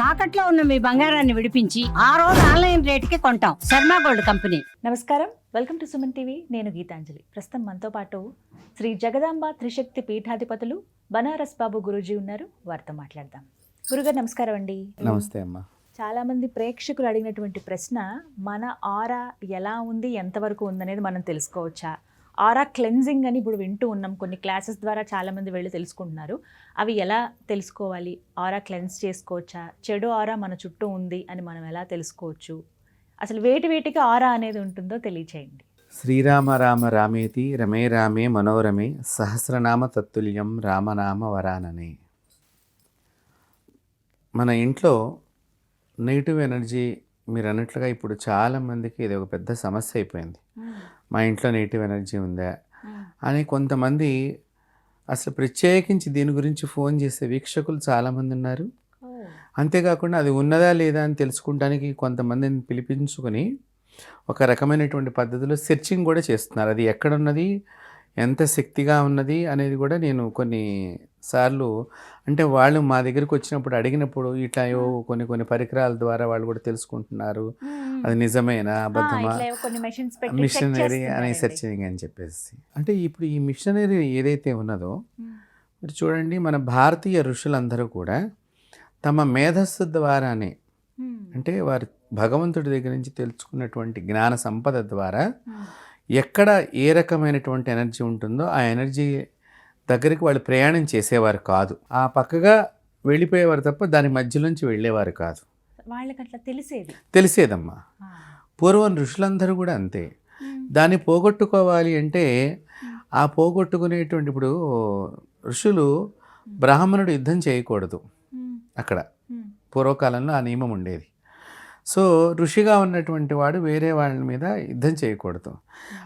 తాకట్లో ఉన్న మీ బంగారాన్ని విడిపించి ఆ రోజు ఆన్లైన్ రేటుకి కొంటాం. Sharma gold company. నమస్కారం, వెల్కమ్ టు సుమన్ టీవీ. నేను గీతాంజలి. ప్రస్తుతం మనతో పాటు శ్రీ జగదాంబ త్రిశక్తి పీఠాధిపతులు బనారస్ బాబు గురూజీ ఉన్నారు. వారితో మాట్లాడదాం. గురుగారు నమస్కారం అండి. నమస్తే అమ్మా. చాలా మంది ప్రేక్షకులు అడిగినటువంటి ప్రశ్న, మన ఆరా ఎలా ఉంది, ఎంతవరకు ఉందనేది మనం తెలుసుకోవచ్చా? ఆరా క్లెన్జింగ్ అని ఇప్పుడు వింటూ ఉన్నాం, కొన్ని క్లాసెస్ ద్వారా చాలామంది వెళ్ళి తెలుసుకుంటున్నారు. అవి ఎలా తెలుసుకోవాలి? ఆరా క్లెన్స్ చేసుకోవచ్చా? చెడు ఆరా మన చుట్టూ ఉంది అని మనం ఎలా తెలుసుకోవచ్చు? అసలు వేటికి ఆరా అనేది ఉంటుందో తెలియచేయండి. శ్రీరామ రామ రామేతి రమే రామే మనోరమే సహస్రనామ తత్తుల్యం రామనామ వరాననే. మన ఇంట్లో నెగిటివ్ ఎనర్జీ మీరు అన్నట్లుగా ఇప్పుడు చాలామందికి ఇది ఒక పెద్ద సమస్య అయిపోయింది. మా ఇంట్లో నెగిటివ్ ఎనర్జీ ఉందా అని కొంతమంది, అసలు ప్రత్యేకించి దీని గురించి ఫోన్ చేసే వీక్షకులు చాలామంది ఉన్నారు. అంతేకాకుండా అది ఉన్నదా లేదా అని తెలుసుకుంటానికి కొంతమందిని పిలిపించుకొని ఒక రకమైనటువంటి పద్ధతిలో సెర్చింగ్ కూడా చేస్తున్నారు. అది ఎక్కడున్నది, ఎంత శక్తిగా ఉన్నది అనేది కూడా నేను కొన్నిసార్లు, అంటే వాళ్ళు మా దగ్గరికి వచ్చినప్పుడు అడిగినప్పుడు ఇట్లా కొన్ని పరికరాల ద్వారా వాళ్ళు కూడా తెలుసుకుంటున్నారు, అది నిజమేనా అబద్ధమా, మిషనరీ అనే సెర్చింగ్ అని చెప్పేసి. అంటే ఇప్పుడు ఈ మిషనరీ ఏదైతే ఉన్నదో మీరు చూడండి, మన భారతీయ ఋషులందరూ కూడా తమ మేధస్సు ద్వారానే, అంటే వారి భగవంతుడి దగ్గర నుంచి తెలుసుకున్నటువంటి జ్ఞాన సంపద ద్వారా ఎక్కడ ఏ రకమైనటువంటి ఎనర్జీ ఉంటుందో ఆ ఎనర్జీ దగ్గరికి వాళ్ళు ప్రయాణం చేసేవారు కాదు. ఆ పక్కగా వెళ్ళిపోయేవారు తప్ప దాని మధ్యలోంచి వెళ్ళేవారు కాదు. వాళ్ళకి అట్లా తెలిసేదమ్మా. పూర్వం ఋషులందరూ కూడా అంతే. దాన్ని పోగొట్టుకోవాలి అంటే ఆ పోగొట్టుకునేటువంటి, ఇప్పుడు ఋషులు బ్రాహ్మణుడు యుద్ధం చేయకూడదు, అక్కడ పూర్వకాలంలో ఆ నియమం ఉండేది. సో ఋషిగా ఉన్నటువంటి వాడు వేరే వాళ్ళ మీద యుద్ధం చేయకూడదు.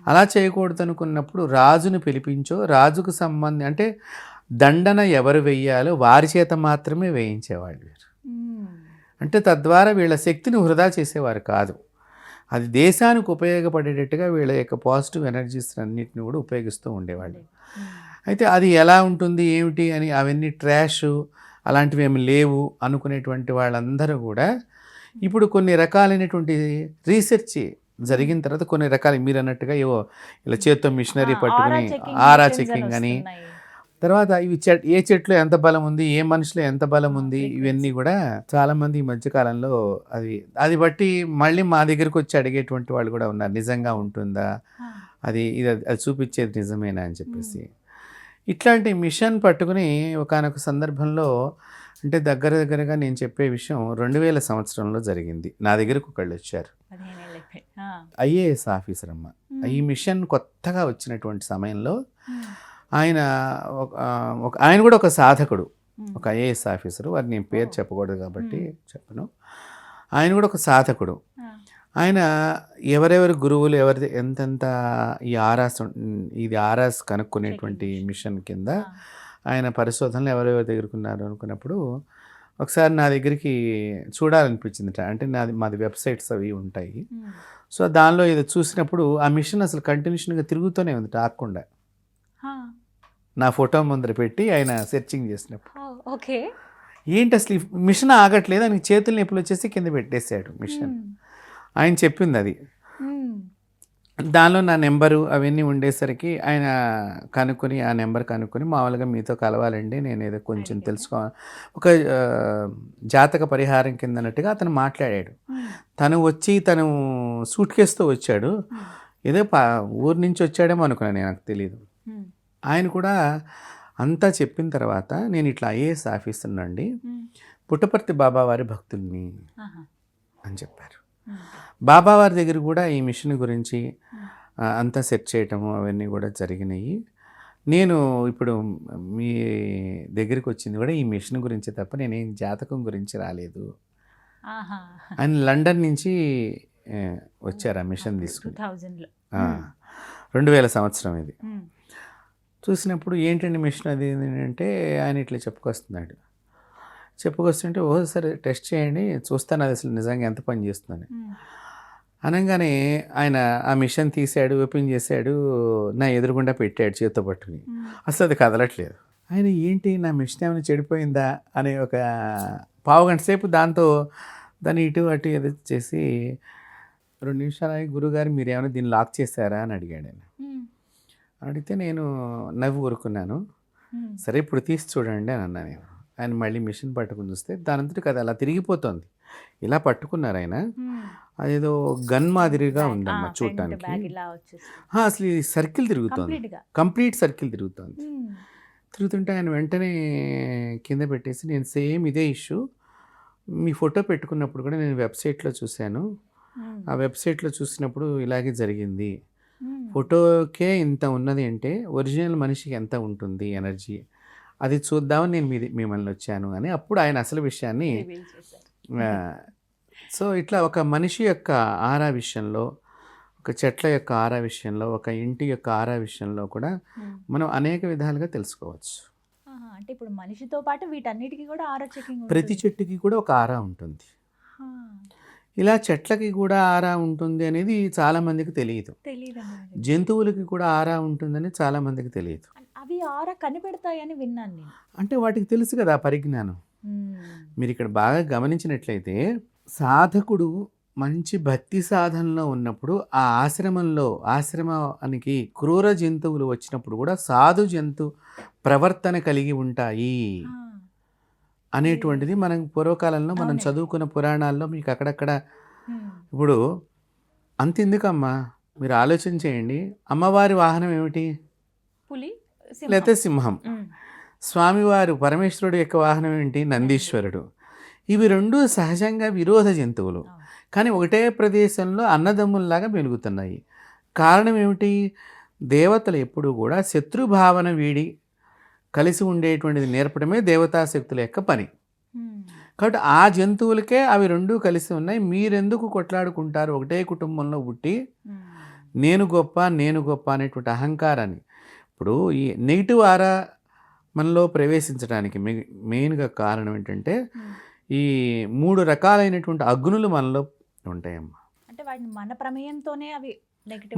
అలా చేయకూడదు అనుకున్నప్పుడు రాజును పిలిపించో, రాజుకు అంటే దండన ఎవరు వెయ్యాలో వారి చేత మాత్రమే వేయించేవాళ్ళు వీరు. అంటే తద్వారా వీళ్ళ శక్తిని వృధా చేసేవారు కాదు. అది దేశానికి ఉపయోగపడేటట్టుగా వీళ్ళ యొక్క పాజిటివ్ ఎనర్జీస్ అన్నిటిని కూడా ఉపయోగిస్తూ ఉండేవాళ్ళు. అయితే అది ఎలా ఉంటుంది ఏమిటి అని అవన్నీ ట్రాష్ అలాంటివి ఏమి లేవు అనుకునేటువంటి వాళ్ళందరూ కూడా ఇప్పుడు కొన్ని రకాలైనటువంటి రీసెర్చ్ జరిగిన తర్వాత కొన్ని రకాలు మీరు అన్నట్టుగా ఏవో ఇలా చేత్తో మిషనరీ పట్టుకుని ఆరా చెకింగ్ అని, తర్వాత ఇవి ఏ చెట్లో ఎంత బలం ఉంది, ఏ మనిషిలో ఎంత బలం ఉంది, ఇవన్నీ కూడా చాలామంది ఈ మధ్యకాలంలో అది బట్టి మళ్ళీ మా దగ్గరికి వచ్చి అడిగేటువంటి వాళ్ళు కూడా ఉన్నారు. నిజంగా ఉంటుందా, అది చూపించేది నిజమేనా అని చెప్పేసి. ఇట్లాంటి మిషన్ పట్టుకుని ఒకానొక సందర్భంలో, అంటే దగ్గరగా నేను చెప్పే విషయం 2000 సంవత్సరంలో జరిగింది. నా దగ్గరకు ఒకళ్ళు వచ్చారు, ఐఏఎస్ ఆఫీసర్ అమ్మ. ఈ మిషన్ కొత్తగా వచ్చినటువంటి సమయంలో ఆయన కూడా ఒక సాధకుడు, ఒక ఐఏఎస్ ఆఫీసరు. వారు నేను పేరు చెప్పకూడదు కాబట్టి చెప్పను. ఆయన కూడా ఒక సాధకుడు. ఆయన ఎవరెవరి గురువులు ఎవరి ఎంతెంత ఇది ఆరాస్ కనుక్కునేటువంటి మిషన్ కింద ఆయన పరిశోధనలు ఎవరెవరి దగ్గరకున్నారు అనుకున్నప్పుడు ఒకసారి నా దగ్గరికి చూడాలనిపించింది. అంటే మాది వెబ్సైట్స్ అవి ఉంటాయి. సో దానిలో ఇది చూసినప్పుడు ఆ మిషన్ అసలు కంటిన్యూషన్గా తిరుగుతూనే ఉంది, ఆగకుండా. నా ఫోటో ముందర పెట్టి ఆయన సెర్చింగ్ చేసినప్పుడు, ఓకే ఏంటి అసలు ఈ మిషన్ ఆగట్లేదు, ఆయన చేతులు నొప్పులు వచ్చేసి కింద పెట్టేశాడు మిషన్. ఆయన చెప్పింది అది. దానిలో నా నెంబరు అవన్నీ ఉండేసరికి ఆయన కనుక్కొని, ఆ నెంబర్ కనుక్కొని, మామూలుగా మీతో కలవాలండి, నేను ఏదో కొంచెం తెలుసుకోవాలి, ఒక జాతక పరిహారం కింద అన్నట్టుగా అతను మాట్లాడాడు. తను సూట్ కేసుతో వచ్చాడు, ఏదో ఊరి నుంచి వచ్చాడేమో అనుకున్నాను, నాకు తెలియదు. ఆయన కూడా అంతా చెప్పిన తర్వాత, నేను ఇట్లా ఐఏఎస్ ఆఫీసర్ అండి, పుట్టపర్తి బాబావారి భక్తుల్ని అని చెప్పారు. బాబావారి దగ్గర కూడా ఈ మిషన్ గురించి అంతా సెట్ చేయటము అవన్నీ కూడా జరిగినాయి. నేను ఇప్పుడు మీ దగ్గరికి వచ్చింది కూడా ఈ మిషన్ గురించి తప్ప నేనేం జాతకం గురించి రాలేదు. ఆయన లండన్ నుంచి వచ్చారు ఆ మిషన్ తీసుకుని, 2000 సంవత్సరం ఇది. చూసినప్పుడు ఏంటండి మిషన్ అది అంటే ఆయన ఇట్లా చెప్పుకొస్తుంటే సరే టెస్ట్ చేయండి చూస్తాను అది అసలు నిజంగా ఎంత పని చేస్తుందని అనగానే ఆయన ఆ మిషన్ తీసాడు, ఓపెన్ చేశాడు, నా ఎదురుగుండా పెట్టాడు చేత్తో పట్టుకుని. అసలు అది కదలట్లేదు. ఆయన ఏంటి నా మిషన్ ఏమైనా చెడిపోయిందా అనే ఒక పావుగంట సేపు దాన్ని ఇటు అటు ఏదో చేసి 2 నిమిషాలు ఆగి, గురుగారు మీరు ఏమైనా దీన్ని లాక్ చేశారా అని అడిగాడు ఆయన. అడిగితే నేను నవ్వు ఊరుకున్నాను. సరే ఇప్పుడు తీసి చూడండి అని అన్నా నేను. ఆయన మళ్ళీ మిషన్ పట్టుకుని చూస్తే దానంతటి కదా అలా తిరిగిపోతుంది. ఇలా పట్టుకున్నారు ఆయన. అదేదో గన్ మాదిరిగా ఉందమ్మా చూడటానికి. అసలు ఈ సర్కిల్ తిరుగుతుంది, కంప్లీట్ సర్కిల్ తిరుగుతుంది. తిరుగుతుంటే ఆయన వెంటనే కింద పెట్టేసి, నేను సేమ్ ఇదే ఇష్యూ మీ ఫోటో పెట్టుకున్నప్పుడు కూడా నేను వెబ్సైట్లో చూశాను, ఆ వెబ్సైట్లో చూసినప్పుడు ఇలాగే జరిగింది, ఫోటోకే ఇంత ఉన్నది అంటే ఒరిజినల్ మనిషికి ఎంత ఉంటుంది ఎనర్జీ, అది చూద్దామని నేను మిమ్మల్ని వచ్చాను అని అప్పుడు ఆయన అసలు విషయాన్ని. సో ఇట్లా ఒక మనిషి యొక్క ఆరా విషయంలో, ఒక చెట్ల యొక్క ఆరా విషయంలో, ఒక ఇంటి యొక్క ఆరా విషయంలో కూడా మనం అనేక విధాలుగా తెలుసుకోవచ్చు. అంటే ఇప్పుడు మనిషితో పాటు వీటన్నిటికీ కూడా ఆరా చెకింగ్, ప్రతి చెట్టుకి కూడా ఒక ఆరా ఉంటుంది. ఇలా చెట్లకి కూడా ఆరా ఉంటుంది అనేది చాలామందికి తెలియదు. జంతువులకి కూడా ఆరా ఉంటుందని చాలామందికి తెలియదు. అవి ఆరా కనిపెడతాయని విన్నాను నేను. అంటే వాటికి తెలుసు కదా పరిజ్ఞానం. మీరు ఇక్కడ బాగా గమనించినట్లయితే సాధకుడు మంచి భక్తి సాధనలో ఉన్నప్పుడు ఆ ఆశ్రమానికి క్రూర జంతువులు వచ్చినప్పుడు కూడా సాధు జంతు ప్రవర్తన కలిగి ఉంటాయి అనేటువంటిది మనం పూర్వకాలంలో మనం చదువుకున్న పురాణాల్లో మీకు అక్కడక్కడ. ఇప్పుడు అంతెందుకమ్మా, మీరు ఆలోచన చేయండి, అమ్మవారి వాహనం ఏమిటి? పులి లేకపోతే సింహం. స్వామివారు పరమేశ్వరుడు యొక్క వాహనం ఏంటి? నందీశ్వరుడు. ఇవి రెండు సహజంగా విరోధ జంతువులు, కానీ ఒకటే ప్రదేశంలో అన్నదమ్ముల్లాగా మెలుగుతున్నాయి. కారణం ఏమిటి? దేవతలు ఎప్పుడూ కూడా శత్రుభావన వీడి కలిసి ఉండేటువంటిది నేర్పడమే దేవతాశక్తుల యొక్క పని. కాబట్టి ఆ జంతువులకే అవి రెండూ కలిసి ఉన్నాయి. మీరెందుకు కొట్లాడుకుంటారు? ఒకటే కుటుంబంలో పుట్టి నేను గొప్ప అనేటువంటి అహంకారాన్ని. ఇప్పుడు ఈ నెగిటివ్ ఆరా మనలో ప్రవేశించడానికి మెయిన్గా కారణం ఏంటంటే ఈ 3 రకాలైనటువంటి అగ్నులు మనలో ఉంటాయమ్మా. అంటే వాటిని మన ప్రమేయంతోనే అవి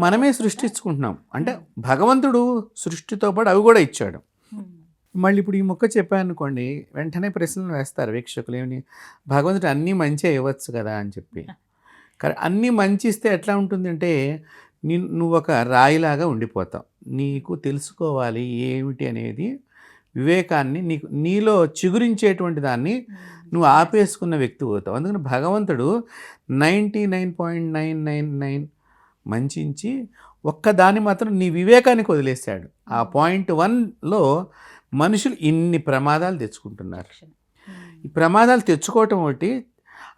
మనమే సృష్టించుకుంటున్నాం. అంటే భగవంతుడు సృష్టితో పాటు అవి కూడా ఇచ్చాడు. మళ్ళీ ఇప్పుడు ఈ మొక్క చెప్పానుకోండి, వెంటనే ప్రశ్నలు వేస్తారు వీక్షకులు, ఏమని, భగవంతుడు అన్నీ మంచిగా ఇవ్వచ్చు కదా అని చెప్పి. కానీ అన్నీ మంచి ఇస్తే ఎట్లా ఉంటుందంటే నువ్వు ఒక రాయిలాగా ఉండిపోతావు. నీకు తెలుసుకోవాలి ఏమిటి అనేది వివేకాన్ని, నీలో చిగురించేటువంటి దాన్ని నువ్వు ఆపేసుకున్న వ్యక్తి అవుతావు. అందుకని భగవంతుడు 99.999 మంచించి ఒక్కదాన్ని మాత్రం నీ వివేకానికి వదిలేశాడు. ఆ పాయింట్ 1లో మనుషులు ఇన్ని ప్రమాదాలు తెచ్చుకుంటున్నారు. ఈ ప్రమాదాలు తెచ్చుకోవటం ఒకటి,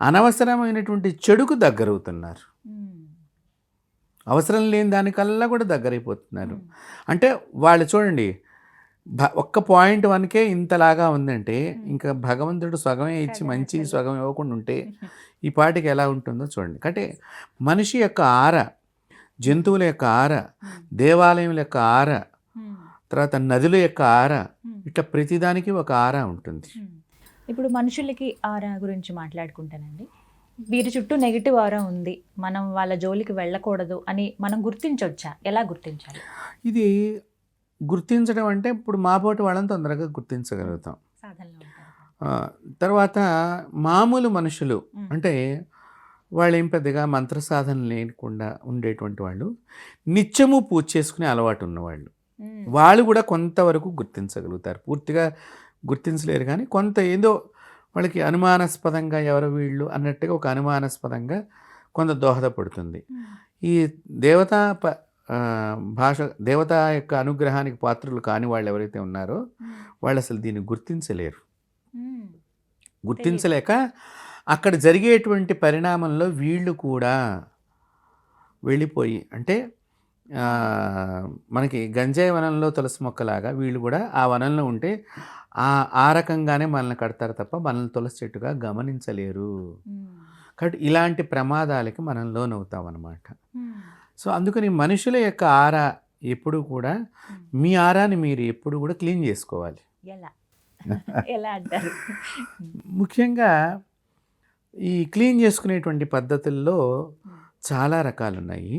అనవసరమైనటువంటి చెడుకు దగ్గరవుతున్నారు. అవసరం లేని దానికల్లా కూడా దగ్గరైపోతున్నారు. అంటే వాళ్ళు చూడండి, ఒక్క పాయింట్ 1కే ఇంతలాగా ఉందంటే ఇంకా భగవంతుడు సగమే ఇచ్చి మంచి సగం ఇవ్వకుండా ఉంటే ఈ పాటికి ఎలా ఉంటుందో చూడండి. అంటే మనిషి యొక్క ఆర, జంతువుల యొక్క ఆర, దేవాలయముల యొక్క ఆర, తర్వాత నదుల యొక్క ఆర, ఇట్లా ప్రతిదానికి ఒక ఆరా ఉంటుంది. ఇప్పుడు మనుషులకి ఆరా గురించి మాట్లాడుకుంటానండి. వీరి చుట్టూ నెగిటివ్ ఆరా ఉంది, మనం వాళ్ళ జోలికి వెళ్ళకూడదు అని మనం గుర్తించవచ్చా? ఎలా గుర్తించాలి? ఇది గుర్తించడం అంటే ఇప్పుడు మాపోటి వాళ్ళని తొందరగా గుర్తించగలుగుతాం. తర్వాత మామూలు మనుషులు అంటే వాళ్ళు ఏం పెద్దగా మంత్ర సాధన లేకుండా ఉండేటువంటి వాళ్ళు, నిత్యము పూజ చేసుకునే అలవాటు ఉన్నవాళ్ళు, వాళ్ళు కూడా కొంతవరకు గుర్తించగలుగుతారు. పూర్తిగా గుర్తించలేరు, కానీ కొంత ఏదో వాళ్ళకి అనుమానాస్పదంగా ఎవరు వీళ్ళు అన్నట్టుగా ఒక అనుమానాస్పదంగా కొంత దోహదపడుతుంది. ఈ దేవతా దేవత యొక్క అనుగ్రహానికి పాత్రలు కాని వాళ్ళు ఎవరైతే ఉన్నారో వాళ్ళు అసలు దీన్ని గుర్తించలేరు. గుర్తించలేక అక్కడ జరిగేటువంటి పరిణామంలో వీళ్ళు కూడా వెళ్ళిపోయి, అంటే మనకి గంజాయి వనంలో తులసి మొక్కలాగా వీళ్ళు కూడా ఆ వనంలో ఉంటే ఆ రకంగానే మనల్ని కడతారు తప్ప మనల్ని తులసి చెట్టుగా గమనించలేరు. కాబట్టి ఇలాంటి ప్రమాదాలకి మనం లోనవుతాం అన్నమాట. సో అందుకని మనుషుల యొక్క ఆరా ఎప్పుడు కూడా, మీ ఆరాని మీరు ఎప్పుడు కూడా క్లీన్ చేసుకోవాలి. ఎలా అంటారు? ముఖ్యంగా ఈ క్లీన్ చేసుకునేటువంటి పద్ధతుల్లో చాలా రకాలు ఉన్నాయి.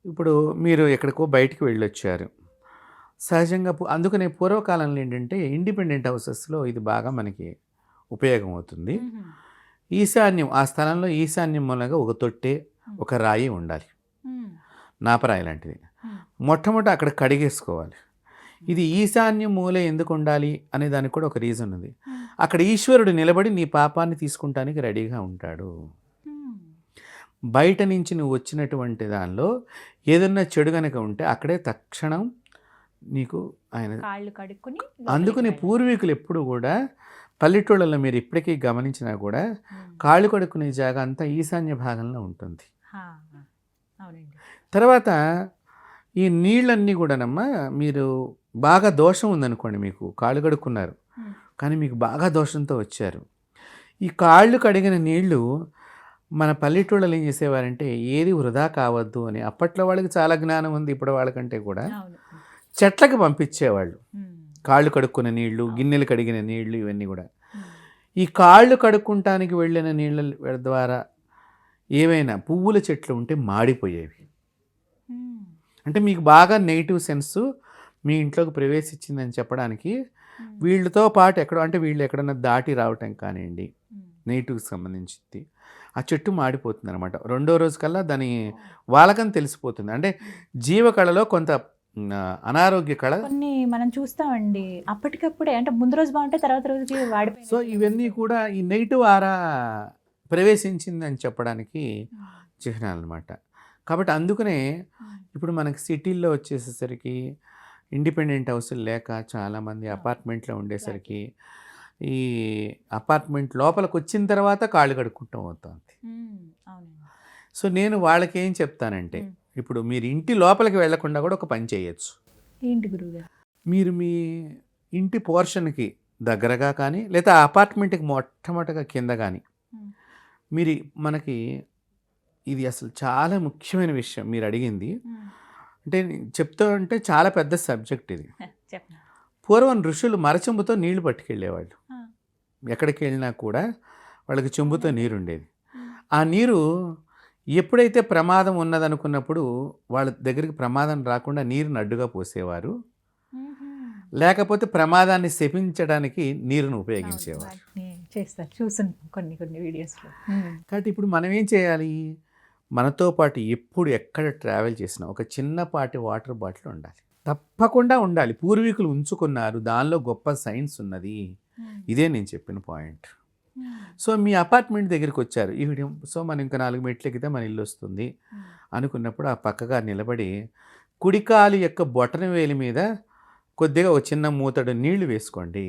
ఇప్పుడు మీరు ఎక్కడికో బయటికి వెళ్ళొచ్చారు, సహజంగా అందుకనే పూర్వకాలంలో ఏంటంటే ఇండిపెండెంట్ హౌసెస్లో ఇది బాగా మనకి ఉపయోగం అవుతుంది. ఈశాన్యం, ఆ స్థలంలో ఈశాన్యం మూలంగా ఒక తొట్టె, ఒక రాయి ఉండాలి, నాపరాయి లాంటిది. మొట్టమొదట అక్కడ కడిగేసుకోవాలి. ఇది ఈశాన్య మూల ఎందుకు ఉండాలి అనే దానికి కూడా ఒక రీజన్ ఉంది. అక్కడ ఈశ్వరుడు నిలబడి నీ పాపాన్ని తీసుకుంటానికి రెడీగా ఉంటాడు. బయట నుంచి నువ్వు వచ్చినటువంటి దానిలో ఏదన్నా చెడు గనక ఉంటే అక్కడే తక్షణం నీకు ఆయన కాళ్ళు కడుక్కుని అందుకని పూర్వీకులు ఎప్పుడు కూడా పల్లెటూళ్ళలో మీరు ఇప్పటికీ గమనించినా కూడా కాళ్ళు కడుక్కునే జాగా అంతా ఈశాన్య భాగంలో ఉంటుంది. అవునండి. తర్వాత ఈ నీళ్ళన్నీ కూడానమ్మా, మీరు బాగా దోషం ఉందనుకోండి, మీకు కాళ్ళు కడుక్కున్నారు కానీ మీకు బాగా దోషంతో వచ్చారు, ఈ కాళ్ళు కడిగిన నీళ్లు మన పల్లెటూళ్ళలో ఏం చేసేవారంటే ఏది వృధా కావద్దు అని, అప్పట్లో వాళ్ళకి చాలా జ్ఞానం ఉంది, ఇప్పుడు వాళ్ళకంటే కూడా చెట్లకి పంపించేవాళ్ళు. కాళ్ళు కడుక్కున్న నీళ్లు, గిన్నెలు కడిగిన నీళ్లు, ఇవన్నీ కూడా ఈ కాళ్ళు కడుక్కుంటానికి వెళ్ళిన నీళ్ళ ద్వారా ఏవైనా పువ్వుల చెట్లు ఉంటే మాడిపోయేవి. అంటే మీకు బాగా నెగిటివ్ సెన్స్ మీ ఇంట్లోకి ప్రవేశించిందని చెప్పడానికి వీళ్ళతో పాటు ఎక్కడో, అంటే వీళ్ళు ఎక్కడన్నా దాటి రావటం కానివ్వండి, నెగిటివ్కి సంబంధించింది, ఆ చెట్టు మాడిపోతుంది అనమాట. రెండో రోజు కల్లా దాని వాళ్ళకని తెలిసిపోతుంది. అంటే జీవకళలో కొంత అనారోగ్య కళ కొన్ని మనం చూస్తామండి అప్పటికప్పుడే, అంటే ముందు రోజు బాగుంటే తర్వాత రోజుకి వాడిపోయి. సో ఇవన్నీ కూడా ఈ నెగిటివ్ ఆరా ప్రవేశించిందని చెప్పడానికి చిహ్నాలు అనమాట. కాబట్టి అందుకనే ఇప్పుడు మనకి సిటీల్లో వచ్చేసేసరికి ఇండిపెండెంట్ హౌస్లు లేక చాలామంది అపార్ట్మెంట్లో ఉండేసరికి ఈ అపార్ట్మెంట్ లోపలికి వచ్చిన తర్వాత కాళ్ళు కడుక్కుంటాం అవుతుంది. సో నేను వాళ్ళకి ఏం చెప్తానంటే, ఇప్పుడు మీరు ఇంటి లోపలికి వెళ్లకుండా కూడా ఒక పని చేయొచ్చు. ఏంటి గురువుగారు? మీరు మీ ఇంటి పోర్షన్కి దగ్గరగా కానీ లేదా అపార్ట్మెంట్కి మొట్టమొదటిగా కింద కానీ మీరు, మనకి ఇది అసలు చాలా ముఖ్యమైన విషయం మీరు అడిగింది. అంటే చెప్తూ ఉంటే చాలా పెద్ద సబ్జెక్ట్ ఇది. పూర్వం ఋషులు మరచెంబుతో నీళ్లు పట్టుకెళ్ళేవాళ్ళు. ఎక్కడికి వెళ్ళినా కూడా వాళ్ళకి చెంబుతో నీరు ఉండేది. ఆ నీరు ఎప్పుడైతే ప్రమాదం ఉన్నదనుకున్నప్పుడు వాళ్ళ దగ్గరికి ప్రమాదం రాకుండా నీరుని అడ్డుగా పోసేవారు, లేకపోతే ప్రమాదాన్ని శపించడానికి నీరును ఉపయోగించేవారు. చేస్తారు, చూసాను కొన్ని వీడియోస్లో. కాబట్టి ఇప్పుడు మనం ఏం చేయాలి, మనతో పాటు ఎప్పుడు ఎక్కడ ట్రావెల్ చేసినా ఒక చిన్నపాటి వాటర్ బాటిల్ ఉండాలి, తప్పకుండా ఉండాలి. పూర్వీకులు ఉంచుకున్నారు, దానిలో గొప్ప సైన్స్ ఉన్నది. ఇదే నేను చెప్పిన పాయింట్. సో మీ అపార్ట్మెంట్ దగ్గరికి వచ్చారు ఈ వీడియో, సో మనం ఇంకా 4 మెట్లు ఎక్కితే మన ఇల్లు వస్తుంది అనుకున్నప్పుడు ఆ పక్కగా నిలబడి కుడికాలు యొక్క బొటన వేలి మీద కొద్దిగా ఒక చిన్న మూతడు నీళ్లు వేసుకోండి.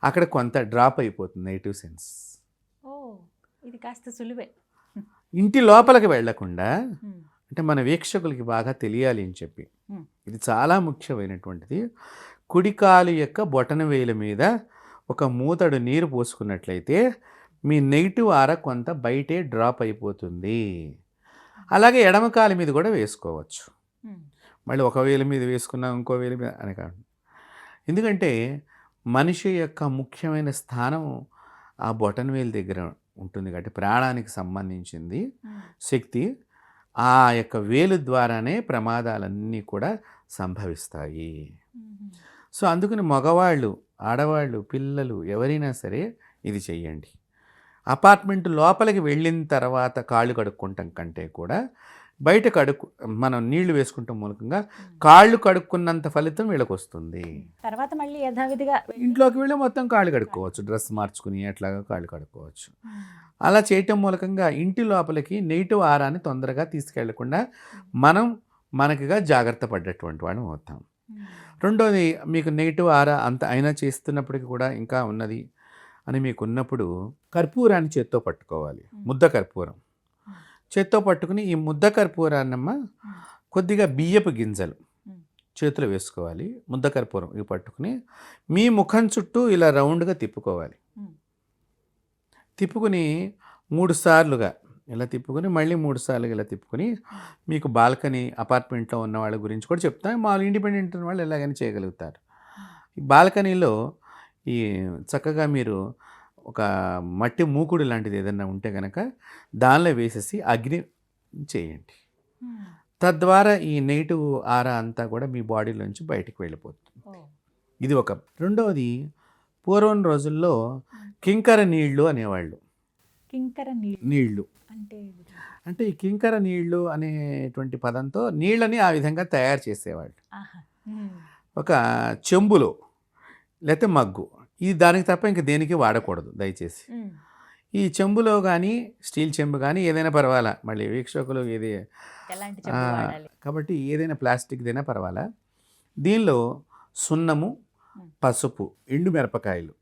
అక్కడ కొంత డ్రాప్ అయిపోతుంది నెగిటివ్ సెన్స్. ఇది కాస్త సులువే. ఇంటి లోపలికి వెళ్లకుండా, అంటే మన వీక్షకులకి బాగా తెలియాలి అని చెప్పి ఇది చాలా ముఖ్యమైనటువంటిది. కుడికాలు యొక్క బొటన వేలు మీద ఒక మూతడు నీరు పోసుకున్నట్లయితే మీ నెగిటివ్ ఆరా కొంత బయటే డ్రాప్ అయిపోతుంది. అలాగే ఎడమకాలు మీద కూడా వేసుకోవచ్చు. మళ్ళీ ఒక వేలు మీద వేసుకున్నాం ఇంకో వేలు మీద అని కాదు. ఎందుకంటే మనిషి యొక్క ముఖ్యమైన స్థానం ఆ బొటన వేలు దగ్గర ఉంటుంది కాబట్టి ప్రాణానికి సంబంధించింది శక్తి ఆ యొక్క వేలు ద్వారానే ప్రమాదాలన్నీ కూడా సంభవిస్తాయి. సో అందుకని మగవాళ్ళు, ఆడవాళ్ళు, పిల్లలు ఎవరైనా సరే ఇది చెయ్యండి. అపార్ట్మెంట్ లోపలికి వెళ్ళిన తర్వాత కాళ్ళు కడుక్కుంటాం కంటే కూడా బయట మనం నీళ్లు వేసుకుంటాం మూలకంగా కాళ్ళు కడుక్కున్నంత ఫలితం వీళ్ళకి వస్తుంది. తర్వాత మళ్ళీ యథావిధిగా ఇంట్లోకి వెళ్ళి మొత్తం కాళ్ళు కడుక్కోవచ్చు, డ్రెస్ మార్చుకుని అట్లాగా కాళ్ళు కడుక్కోవచ్చు. అలా చేయటం మూలకంగా ఇంటి లోపలికి నెగిటివ్ ఆరాన్ని తొందరగా తీసుకెళ్లకుండా మనకిగా జాగ్రత్త పడ్డటువంటి వాళ్ళం అవుతాం. రెండోది, మీకు నెగిటివ్ ఆరా అంత అయినా చేస్తున్నప్పటికీ కూడా ఇంకా ఉన్నది అని మీకు ఉన్నప్పుడు కర్పూరాన్ని చేత్తో పట్టుకోవాలి. ముద్ద కర్పూరం చేత్తో పట్టుకుని ఈ ముద్ద కర్పూరాన్నమ్మ కొద్దిగా బియ్యపు గింజలు చేతిలో వేసుకోవాలి. ముద్ద కర్పూరం ఇవి పట్టుకుని మీ ముఖం చుట్టూ ఇలా రౌండ్గా తిప్పుకోవాలి. తిప్పుకుని 3 సార్లుగా ఇలా తిప్పుకొని మళ్ళీ 3 సార్లుగా ఇలా తిప్పుకొని, మీకు బాల్కనీ అపార్ట్మెంట్లో ఉన్న వాళ్ళ గురించి కూడా చెప్తాను, మామూలు ఇండిపెండెంట్ ఉన్న వాళ్ళు ఎలాగైనా చేయగలుగుతారు. ఈ బాల్కనీలో ఈ చక్కగా మీరు ఒక మట్టి మూకుడు లాంటిది ఏదన్నా ఉంటే కనుక దానిలో వేసేసి అగ్ని చేయండి. తద్వారా ఈ నెగిటివ్ ఆరా అంతా కూడా మీ బాడీలోంచి బయటికి వెళ్ళిపోతుంది. ఇది ఒక. రెండవది, పూర్వం రోజుల్లో కింకర నీళ్లు అనేవాళ్ళు. కింకర నీళ్లు అంటే ఈ కింకర నీళ్లు అనేటువంటి పదంతో నీళ్ళని ఆ విధంగా తయారు చేసేవాళ్ళు. ఒక చెంబులో లేకపోతే మగ్గు, ఇది దానికి తప్ప ఇంక దేనికి వాడకూడదు దయచేసి. ఈ చెంబులో కానీ స్టీల్ చెంబు కానీ ఏదైనా పర్వాలా, మళ్ళీ వీక్షకులు ఏది కాబట్టి ఏదైనా ప్లాస్టిక్దైనా పర్వాలా. దీనిలో సున్నము, పసుపు, ఎండు మిరపకాయలు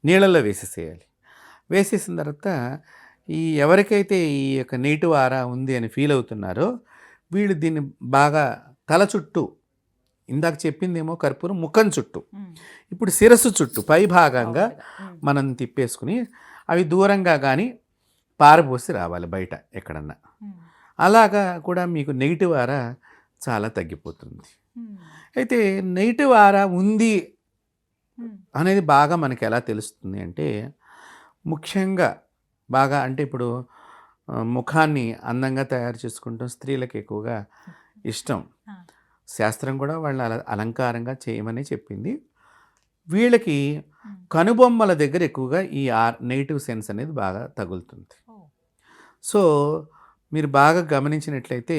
నీళ్ళల్లో వేసేసేయాలి. వేసేసిన తర్వాత ఈ ఎవరికైతే ఈ యొక్క నెగిటివ్ ఆరా ఉంది అని ఫీల్ అవుతున్నారో వీళ్ళు దీన్ని బాగా తల చుట్టూ, ఇందాక చెప్పిందేమో కర్పూరం ముఖం చుట్టూ, ఇప్పుడు శిరస్సు చుట్టూ పై భాగంగా మనం తిప్పేసుకుని అవి దూరంగా కానీ పారబోసి రావాలి బయట ఎక్కడన్నా. అలాగా కూడా మీకు నెగిటివ్ ఆరా చాలా తగ్గిపోతుంది. అయితే నెగిటివ్ ఆరా ఉంది అనేది బాగా మనకి ఎలా తెలుస్తుంది అంటే, ముఖ్యంగా బాగా అంటే ఇప్పుడు ముఖాన్ని అందంగా తయారు చేసుకుంటాం, స్త్రీలకు ఎక్కువగా ఇష్టం. శాస్త్రం కూడా వాళ్ళ అలంకారంగా చేయమని చెప్పింది. వీళ్ళకి కనుబొమ్మల దగ్గర ఎక్కువగా ఈ నెగిటివ్ సెన్స్ అనేది బాగా తగులుతుంది. సో మీరు బాగా గమనించినట్లయితే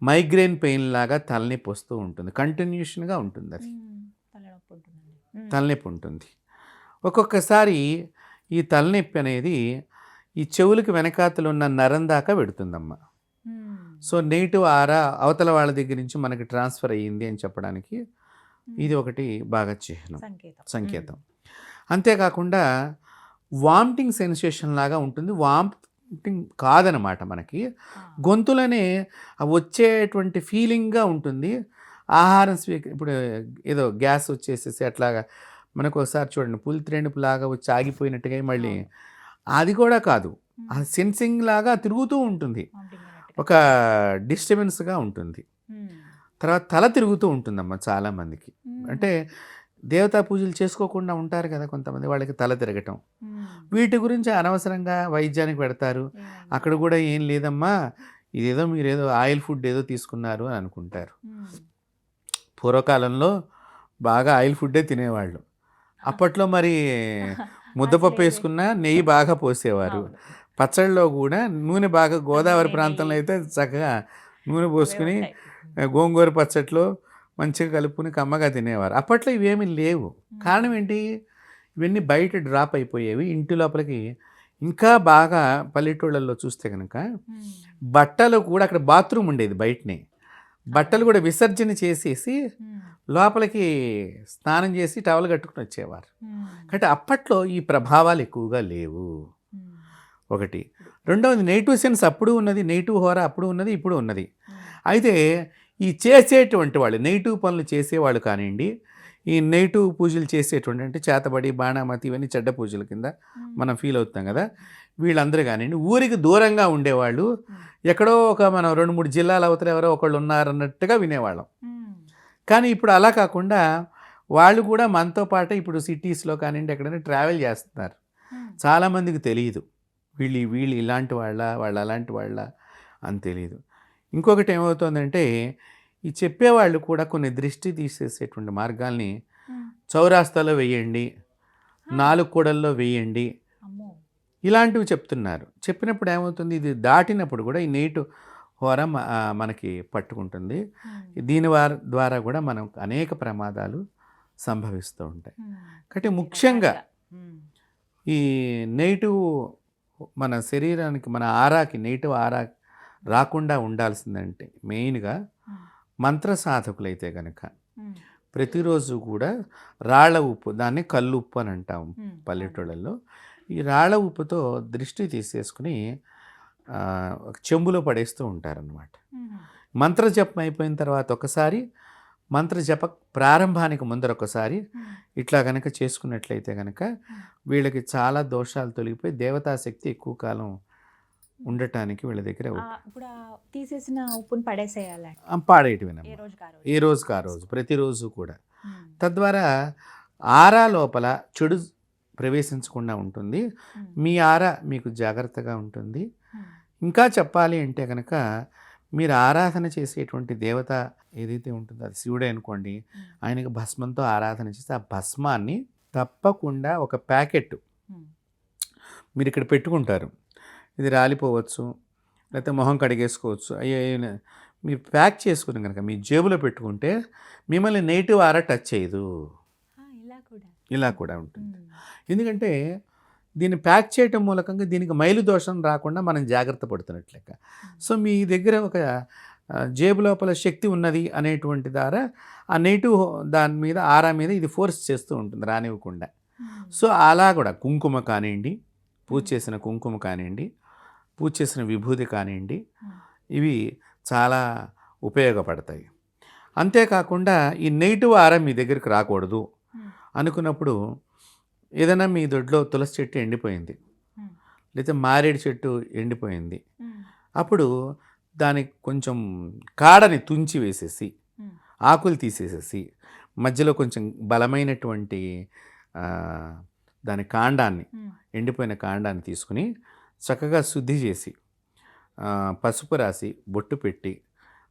మైగ్రేన్ పెయిన్ లాగా తలనొప్పి వస్తూ ఉంటుంది, కంటిన్యూషన్గా ఉంటుంది. అది తలనొప్పి ఉంటుంది. ఒక్కొక్కసారి ఈ తలనొప్పి అనేది ఈ చెవులకి వెనకాతలు ఉన్న నరం దాకా పెడుతుందమ్మా. సో నెగిటివ్ ఆరా అవతల వాళ్ళ దగ్గర నుంచి మనకి ట్రాన్స్ఫర్ అయ్యింది అని చెప్పడానికి ఇది ఒకటి బాగా చిహ్నం, సంకేతం. అంతేకాకుండా వామిటింగ్ సెన్సేషన్ లాగా ఉంటుంది. వామిటింగ్ కాదనమాట, మనకి గొంతులోనే వచ్చేటువంటి ఫీలింగ్గా ఉంటుంది. ఆహారం ఇప్పుడు ఏదో గ్యాస్ వచ్చేసేసి అట్లాగా మనకు ఒకసారి చూడండి పులిత్రేణుపు లాగా వచ్చి ఆగిపోయినట్టుగా, మళ్ళీ అది కూడా కాదు, ఆ సెన్సింగ్ లాగా తిరుగుతూ ఉంటుంది, ఒక డిస్టర్బెన్స్గా ఉంటుంది. తర్వాత తల తిరుగుతూ ఉంటుందమ్మా చాలామందికి. అంటే దేవతా పూజలు చేసుకోకుండా ఉంటారు కదా కొంతమంది, వాళ్ళకి తల తిరగటం. వీటి గురించి అనవసరంగా వైద్యానికి పెడతారు. అక్కడ కూడా ఏం లేదమ్మా, ఇదేదో మీరేదో ఆయిల్ ఫుడ్ ఏదో తీసుకున్నారు అని అనుకుంటారు. పూర్వకాలంలో బాగా ఆయిల్ ఫుడ్డే తినేవాళ్ళు. అప్పట్లో మరి ముద్దపప్పు వేసుకున్న నెయ్యి బాగా పోసేవారు. పచ్చళ్ళలో కూడా నూనె బాగా, గోదావరి ప్రాంతంలో అయితే చక్కగా నూనె పోసుకుని గోంగూర పచ్చట్లో మంచిగా కలుపుకుని కమ్మగా తినేవారు. అప్పట్లో ఇవేమీ లేవు. కారణం ఏంటి? ఇవన్నీ బయట డ్రాప్ అయిపోయేవి. ఇంటి లోపలికి ఇంకా బాగా పల్లెటూళ్ళల్లో చూస్తే కనుక బట్టలు కూడా, అక్కడ బాత్రూమ్ ఉండేది బయటనే, బట్టలు కూడా విసర్జన చేసేసి లోపలికి స్నానం చేసి టవల్ కట్టుకుని వచ్చేవారు. కాబట్టి అప్పట్లో ఈ ప్రభావాలు ఎక్కువగా లేవు. ఒకటి. రెండవది, నెగిటివ్ సెన్స్ అప్పుడు ఉన్నది, నెగిటివ్ హోరా అప్పుడు ఉన్నది, ఇప్పుడు ఉన్నది. అయితే ఈ చేసేటువంటి వాళ్ళు, నెగిటివ్ పనులు చేసేవాళ్ళు కానివ్వండి, ఈ నెగిటివ్ పూజలు చేసేటువంటి అంటే చేతబడి, బాణామతి, ఇవన్నీ చెడ్డ పూజల కింద మనం ఫీల్ అవుతాం కదా, వీళ్ళందరూ కానివ్వండి, ఊరికి దూరంగా ఉండేవాళ్ళు, ఎక్కడో ఒక మనం 2-3 జిల్లాల అవతల ఎవరో ఒకళ్ళు ఉన్నారన్నట్టుగా వినేవాళ్ళం. కానీ ఇప్పుడు అలా కాకుండా వాళ్ళు కూడా మనతో పాటు ఇప్పుడు సిటీస్లో కానివ్వండి ఎక్కడైనా ట్రావెల్ చేస్తున్నారు. చాలామందికి తెలియదు వీళ్ళు ఇలాంటి వాళ్ళు అలాంటి వాళ్ళ అని తెలియదు. ఇంకొకటి ఏమవుతుందంటే, ఈ చెప్పేవాళ్ళు కూడా కొన్ని దృష్టి తీసేసేటువంటి మార్గాల్ని చౌరాస్తాలో వేయండి, 4 కూడల్లో వేయండి, ఇలాంటివి చెప్తున్నారు. చెప్పినప్పుడు ఏమవుతుంది, ఇది దాటినప్పుడు కూడా ఈ నెగిటివ్ హోరా మనకి పట్టుకుంటుంది. దీని ద్వారా కూడా మనం అనేక ప్రమాదాలు సంభవిస్తూ ఉంటాయి. కాబట్టి ముఖ్యంగా ఈ నెగిటివ్ మన శరీరానికి, మన ఆరాకి నెగిటివ్ ఆరా రాకుండా ఉండాల్సిందంటే మెయిన్గా మంత్ర సాధకులైతే కనుక ప్రతిరోజు కూడా రాళ్ల ఉప్పు, దాన్ని కల్లు ఉప్పు అని అంటాం పల్లెటూళ్ళల్లో, ఈ రాళ్ల ఉప్పుతో దృష్టి తీసేసుకుని చెంబులో పడేస్తూ ఉంటారనమాట. మంత్రజపం అయిపోయిన తర్వాత ఒకసారి, మంత్రజప ప్రారంభానికి ముందర ఒకసారి ఇట్లా కనుక చేసుకున్నట్లయితే కనుక వీళ్ళకి చాలా దోషాలు తొలగిపోయి దేవతాశక్తి ఎక్కువ కాలం ఉండటానికి వీళ్ళ దగ్గర ఇప్పుడు తీసేసిన ఉప్పుని పడేసేయాలి, పాడేయటమేనా ఏ రోజుకి ఆ రోజు, ప్రతిరోజు కూడా. తద్వారా ఆరా లోపల చెడు ప్రవేశించకుండా ఉంటుంది, మీ ఆరా మీకు జాగ్రత్తగా ఉంటుంది. ఇంకా చెప్పాలి అంటే కనుక మీరు ఆరాధన చేసేటువంటి దేవత ఏదైతే ఉంటుందో అది శివుడే అనుకోండి, ఆయనకి భస్మంతో ఆరాధన చేస్తే ఆ భస్మాన్ని తప్పకుండా ఒక ప్యాకెట్ మీరు ఇక్కడ పెట్టుకుంటారు. ఇది రాలిపోవచ్చు, లేకపోతే మొహం కడిగేసుకోవచ్చు. అయ్యో మీరు ప్యాక్ చేసుకుని కనుక మీ జేబులో పెట్టుకుంటే మిమ్మల్ని నెగిటివ్ ఆరా టచ్ చేయదు. ఇలా కూడా ఉంటుంది. ఎందుకంటే దీన్ని ప్యాక్ చేయటం మూలకంగా దీనికి మైలు దోషం రాకుండా మనం జాగ్రత్త పడుతున్నట్లు లెక్క. సో మీ దగ్గర ఒక జేబు లోపల శక్తి ఉన్నది అనేటువంటి ద్వారా ఆ నెగిటివ్ దాని మీద ఆరా మీద ఇది ఫోర్స్ చేస్తూ ఉంటుంది రానివ్వకుండా. సో అలా కూడా కుంకుమ కానివ్వండి, పూజ చేసిన కుంకుమ కానివ్వండి, పూజ చేసిన విభూతి కానివ్వండి, ఇవి చాలా ఉపయోగపడతాయి. అంతేకాకుండా ఈ నెగిటివ్ ఆరా మీ దగ్గరికి రాకూడదు అనుకున్నప్పుడు ఏదైనా మీ దొడ్లో తులసి చెట్టు ఎండిపోయింది, లేదా మారేడు చెట్టు ఎండిపోయింది, అప్పుడు దానికి కొంచెం కాడని తుంచి వేసేసి ఆకులు తీసేసేసి మధ్యలో కొంచెం బలమైనటువంటి దాని కాండాన్ని, ఎండిపోయిన కాండాన్ని తీసుకుని చక్కగా శుద్ధి చేసి పసుపు రాసి బొట్టు పెట్టి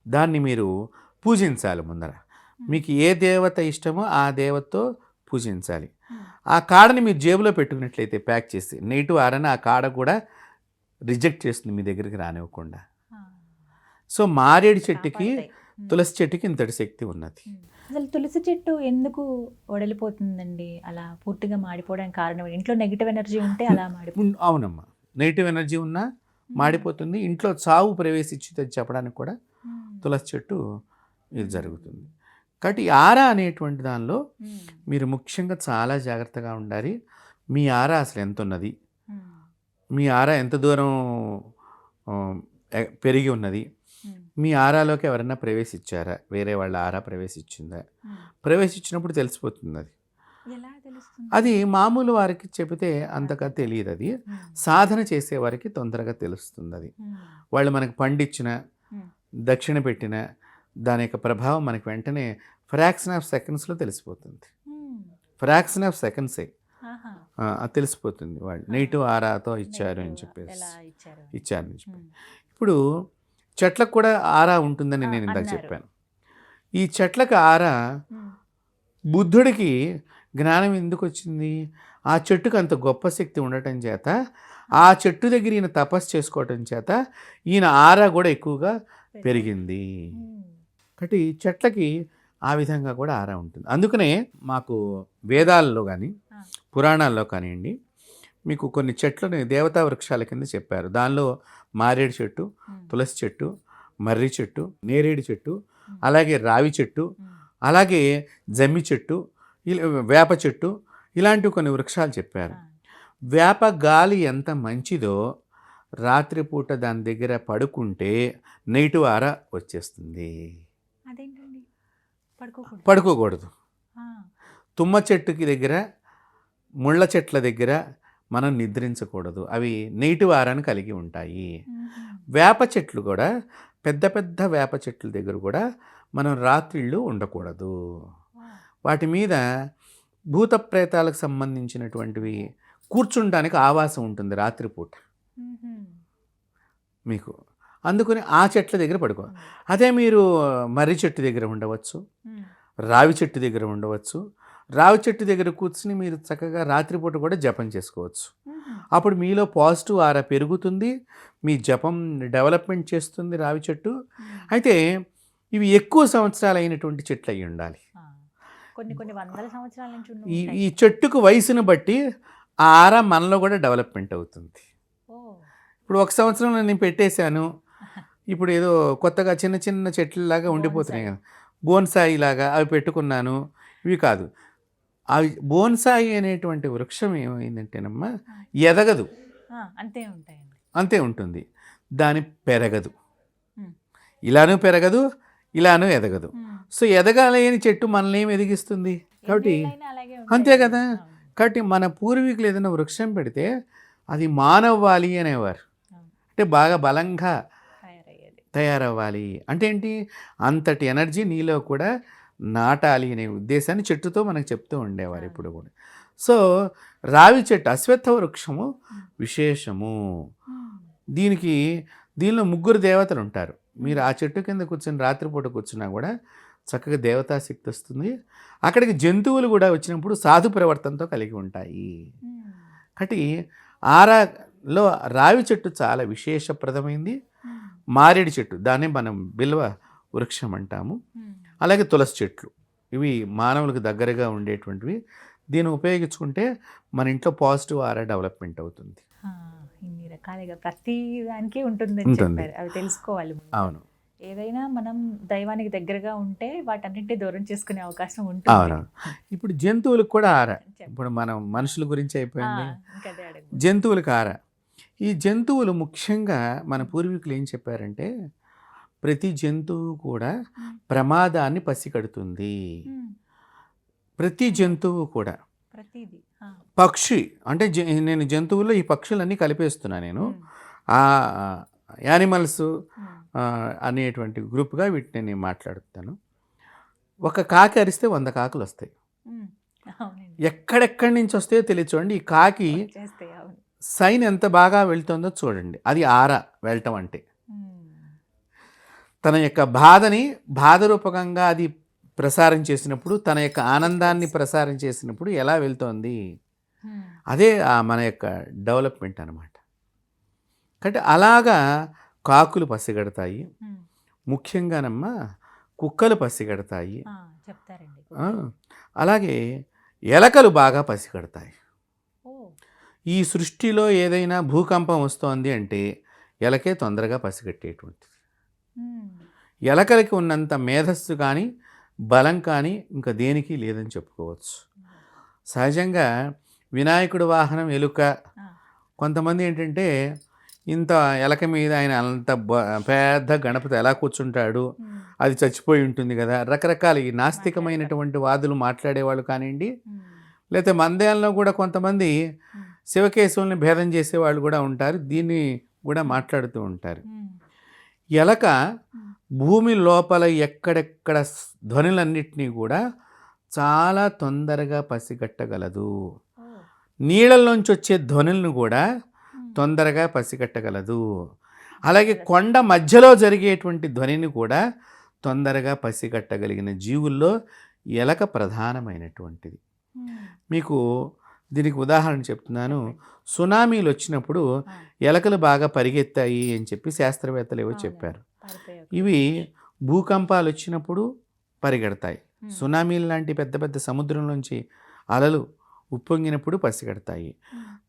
దాన్ని మీరు పూజించాలి. ముందర మీకు ఏ దేవత ఇష్టమో ఆ దేవతతో పూజించాలి. ఆ కాడని మీరు జేబులో పెట్టుకున్నట్లయితే ప్యాక్ చేసి నెగిటివ్ ఆరని ఆ కాడ కూడా రిజెక్ట్ చేస్తుంది మీ దగ్గరికి రానివ్వకుండా. సో మారేడు చెట్టుకి తులసి చెట్టుకి ఇంతటి శక్తి ఉన్నది. అసలు తులసి చెట్టు ఎందుకు వడలిపోతుందండి? అలా పూర్తిగా మాడిపోవడానికి కారణం ఇంట్లో నెగిటివ్ ఎనర్జీ ఉంటే అలా మాడిపోతుంది. అవునమ్మా, నెగిటివ్ ఎనర్జీ ఉన్నా మాడిపోతుంది. ఇంట్లో చావు ప్రవేశించి చెప్పడానికి కూడా తులసి చెట్టు ఇది జరుగుతుంది. కాబట్టి ఆరా అనేటువంటి దానిలో మీరు ముఖ్యంగా చాలా జాగ్రత్తగా ఉండాలి. మీ ఆరా అసలు ఎంత ఉన్నది, మీ ఆరా ఎంత దూరం పెరిగి ఉన్నది, మీ ఆరాలోకి ఎవరైనా ప్రవేశించారా, వేరే వాళ్ళ ఆరా ప్రవేశించిందా, ప్రవేశించినప్పుడు తెలిసిపోతుంది. అది మామూలు వారికి చెబితే అంతగా తెలియదు. అది సాధన చేసేవారికి తొందరగా తెలుస్తుంది. అది వాళ్ళు మనకు పండిచ్చిన దక్షిణ పెట్టిన దాని యొక్క ప్రభావం మనకి వెంటనే ఫ్రాక్షన్ ఆఫ్ సెకండ్స్లో తెలిసిపోతుంది. ఫ్రాక్షన్ ఆఫ్ సెకండ్సే అది తెలిసిపోతుంది. వాళ్ళు నెగిటివ్ ఆరాతో ఇచ్చారు అని చెప్పేసి ఇచ్చారని చెప్పి. ఇప్పుడు చెట్లకు కూడా ఆరా ఉంటుందని నేను ఇందాక చెప్పాను. ఈ చెట్లకు ఆరా, బుద్ధుడికి జ్ఞానం ఎందుకు వచ్చింది? ఆ చెట్టుకు అంత గొప్ప శక్తి ఉండటం చేత, ఆ చెట్టు దగ్గర ఈయన తపస్సు చేసుకోవటం చేత ఈయన ఆరా కూడా ఎక్కువగా పెరిగింది. కాబట్టి చెట్లకి ఆ విధంగా కూడా ఆరా ఉంటుంది. అందుకనే మాకు వేదాల్లో కానీ పురాణాల్లో కానివ్వండి మీకు కొన్ని చెట్లని దేవతా వృక్షాల కింద చెప్పారు. దానిలో మారేడు చెట్టు, తులసి చెట్టు, మర్రి చెట్టు, నేరేడు చెట్టు, అలాగే రావి చెట్టు, అలాగే జమ్మి చెట్టు, వేప చెట్టు, ఇలాంటివి కొన్ని వృక్షాలు చెప్పారు. వేప గాలి ఎంత మంచిదో రాత్రిపూట దాని దగ్గర పడుకుంటే నెగిటివ్ ఆరా వచ్చేస్తుంది. పడుకోకూడదు. తుమ్మ చెట్టుకి దగ్గర, ముళ్ళ చెట్ల దగ్గర మనం నిద్రించకూడదు. అవి నెగిటివ్ ఆరాని కలిగి ఉంటాయి. వేప చెట్లు కూడా, పెద్ద పెద్ద వేప చెట్ల దగ్గర కూడా మనం రాత్రిళ్ళు ఉండకూడదు. వాటి మీద భూత ప్రేతాలకు సంబంధించినటువంటివి కూర్చుంటానికి ఆవాసం ఉంటుంది రాత్రిపూట మీకు. అందుకని ఆ చెట్ల దగ్గర పడుకో. అదే మీరు మర్రి చెట్టు దగ్గర ఉండవచ్చు, రావి చెట్టు దగ్గర ఉండవచ్చు. రావి చెట్టు దగ్గర కూర్చుని మీరు చక్కగా రాత్రిపూట కూడా జపం చేసుకోవచ్చు. అప్పుడు మీలో పాజిటివ్ ఆరా పెరుగుతుంది, మీ జపం డెవలప్మెంట్ చేస్తుంది రావి చెట్టు. అయితే ఇవి ఎక్కువ సంవత్సరాలు అయినటువంటి చెట్లు అయి ఉండాలి. కొన్ని వందల సంవత్సరాల నుంచి ఈ చెట్టుకు వయసును బట్టి ఆ ఆరా మనలో కూడా డెవలప్మెంట్ అవుతుంది. ఇప్పుడు 1 సంవత్సరంలో నేను పెట్టేశాను, ఇప్పుడు ఏదో కొత్తగా చిన్న చిన్న చెట్లలాగా ఉండిపోతున్నాయి కదా, బోన్సాయి లాగా అవి పెట్టుకున్నాను, ఇవి కాదు. అవి బోన్సాయి అనేటువంటి వృక్షం ఏమైందంటేనమ్మా ఎదగదు, అంతే ఉంటుంది. దాని పెరగదు, ఇలానూ పెరగదు, ఇలానూ ఎదగదు. సో ఎదగాలని చెట్టు మనల్ని ఏం ఎదిగిస్తుంది? కాబట్టి అంతే కదా. కాబట్టి మన పూర్వీకులు ఏదైనా వృక్షం పెడితే అది మానవ్వాలి అనేవారు. అంటే బాగా బలంగా తయారవ్వాలి అంటే ఏంటి, అంతటి ఎనర్జీ నీలో కూడా నాటాలి అనే ఉద్దేశాన్ని చెట్టుతో మనకు చెప్తూ ఉండేవారు ఇప్పుడు కూడా. సో రావి చెట్టు, అశ్వత్థ వృక్షము విశేషము. దీనిలో 3 దేవతలు ఉంటారు. మీరు ఆ చెట్టు కింద కూర్చొని రాత్రిపూట కూర్చున్నా కూడా చక్కగా దేవతాశక్తి వస్తుంది. అక్కడికి జంతువులు కూడా వచ్చినప్పుడు సాధు ప్రవర్తనతో కలిగి ఉంటాయి. కాబట్టి ఆరాలో రావి చెట్టు చాలా విశేషప్రదమైంది. మారేడు చెట్టు, దాన్ని మనం బిల్వ వృక్షం అంటాము. అలాగే తులసి చెట్లు, ఇవి మానవులకు దగ్గరగా ఉండేటువంటివి. దీన్ని ఉపయోగించుకుంటే మన ఇంట్లో పాజిటివ్ ఆరా డెవలప్మెంట్ అవుతుంది. ఇన్ని రకాలుగా ప్రతి దానికి ఉంటుందని ఉంటుంది. చెప్పారు. అవి తెలుసుకోవాలి. అవును, ఏదైనా మనం దైవానికి దగ్గరగా ఉంటే వాటన్నింటినీ దూరం చేసుకునే అవకాశం ఉంటుంది. అవునవును. ఇప్పుడు జంతువులకు కూడా ఆరా, ఇప్పుడు మనం మనుషుల గురించి అయిపోయింది, ఇంకా అదే అడగ. జంతువులకు ఆరా. ఈ జంతువులు ముఖ్యంగా మన పూర్వీకులు ఏం చెప్పారంటే, ప్రతి జంతువు కూడా ప్రమాదాన్ని పసిగడుతుంది. ప్రతి జంతువు కూడా, ప్రతిదీ పక్షి అంటే నేను జంతువుల్లో ఈ పక్షులన్నీ కలిపేస్తున్నా నేను. ఆ యానిమల్స్ అనేటువంటి గ్రూప్గా వీటిని నేను మాట్లాడుతాను. ఒక కాకి అరిస్తే 100 కాకులు వస్తాయి. ఎక్కడెక్కడి నుంచి వస్తాయో తెలియదు. చూడండి, ఈ కాకి సైన్ ఎంత బాగా వెళ్తుందో చూడండి. అది ఆరా వెళ్ళటం అంటే. తన యొక్క బాధని బాధరూపకంగా అది ప్రసారం చేసినప్పుడు, తన యొక్క ఆనందాన్ని ప్రసారం చేసినప్పుడు ఎలా వెళ్తోంది, అదే మన యొక్క డెవలప్మెంట్ అన్నమాట. కాబట్టి అలాగా కాకులు పసిగడతాయి. ముఖ్యంగానమ్మా కుక్కలు పసిగడతాయి. అలాగే ఎలకలు బాగా పసిగడతాయి. ఈ సృష్టిలో ఏదైనా భూకంపం వస్తోంది అంటే ఎలకే తొందరగా పసిగట్టేటువంటిది. ఎలకలకి ఉన్నంత మేధస్సు కానీ బలం కానీ ఇంకా దేనికి లేదని చెప్పుకోవచ్చు. సహజంగా వినాయకుడి వాహనం ఎలుక. కొంతమంది ఏంటంటే ఇంత ఎలక మీద ఆయన అంత పెద్ద గణపతి ఎలా కూర్చుంటాడు, అది చచ్చిపోయి ఉంటుంది కదా, రకరకాల ఈ నాస్తికమైనటువంటి వాదులు మాట్లాడేవాళ్ళు కానివ్వండి, లేకపోతే మందేళ్ళలో కూడా కొంతమంది శివకేశవుల్ని భేదం చేసేవాళ్ళు కూడా ఉంటారు. దీన్ని కూడా మాట్లాడుతూ ఉంటారు. ఎలక భూమి లోపల ఎక్కడెక్కడ ధ్వనులన్నిటినీ కూడా చాలా తొందరగా పసిగట్టగలదు. నీళ్ళల్లోంచి వచ్చే ధ్వనులను కూడా తొందరగా పసిగట్టగలదు. అలాగే కొండ మధ్యలో జరిగేటువంటి ధ్వనిని కూడా తొందరగా పసిగట్టగలిగిన జీవుల్లో ఎలక ప్రధానమైనటువంటిది. మీకు దీనికి ఉదాహరణ చెప్తున్నాను. సునామీలు వచ్చినప్పుడు ఎలకలు బాగా పరిగెత్తాయి అని చెప్పి శాస్త్రవేత్తలు ఏవో చెప్పారు. ఇవి భూకంపాలు వచ్చినప్పుడు పరిగెడతాయి. సునామీలు లాంటి పెద్ద పెద్ద సముద్రం నుంచి అలలు ఉప్పొంగినప్పుడు పసిగడతాయి.